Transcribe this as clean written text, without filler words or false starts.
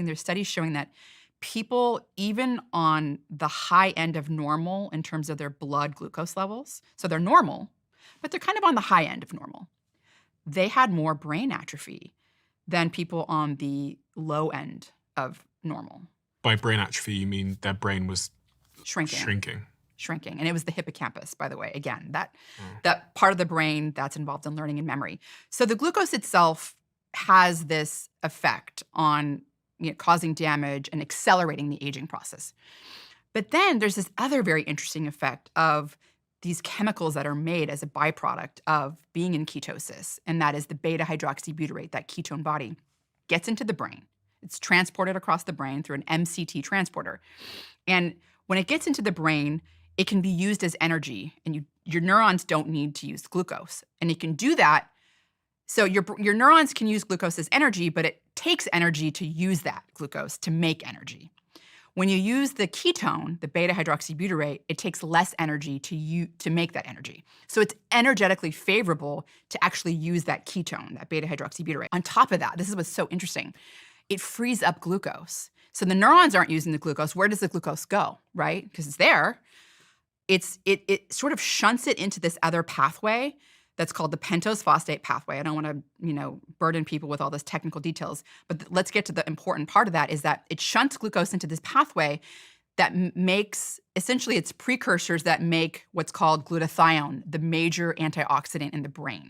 And there's studies showing that people, even on the high end of normal in terms of their blood glucose levels, so they're normal, but they're kind of on the high end of normal, they had more brain atrophy than people on the low end of normal. By brain atrophy, you mean their brain was Shrinking. shrinking. And it was the hippocampus, by the way. Again, that part of the brain that's involved in learning and memory. So the glucose itself has this effect on causing damage and accelerating the aging process. But then there's this other very interesting effect of these chemicals that are made as a byproduct of being in ketosis, and that is the beta-hydroxybutyrate, that ketone body, gets into the brain. It's transported across the brain through an MCT transporter. And when it gets into the brain, it can be used as energy, and your neurons don't need to use glucose. And it can do that. So your neurons can use glucose as energy, but it takes energy to use that glucose to make energy. When you use the ketone, the beta-hydroxybutyrate, it takes less energy to make that energy. So it's energetically favorable to actually use that ketone, that beta-hydroxybutyrate. On top of that, this is what's so interesting, it frees up glucose. So the neurons aren't using the glucose. Where does the glucose go, right? Because it's there. It sort of shunts it into this other pathway that's called the pentose phosphate pathway. I don't want to, burden people with all those technical details, but let's get to the important part of that, is that it shunts glucose into this pathway that makes, essentially it's precursors that make what's called glutathione, the major antioxidant in the brain.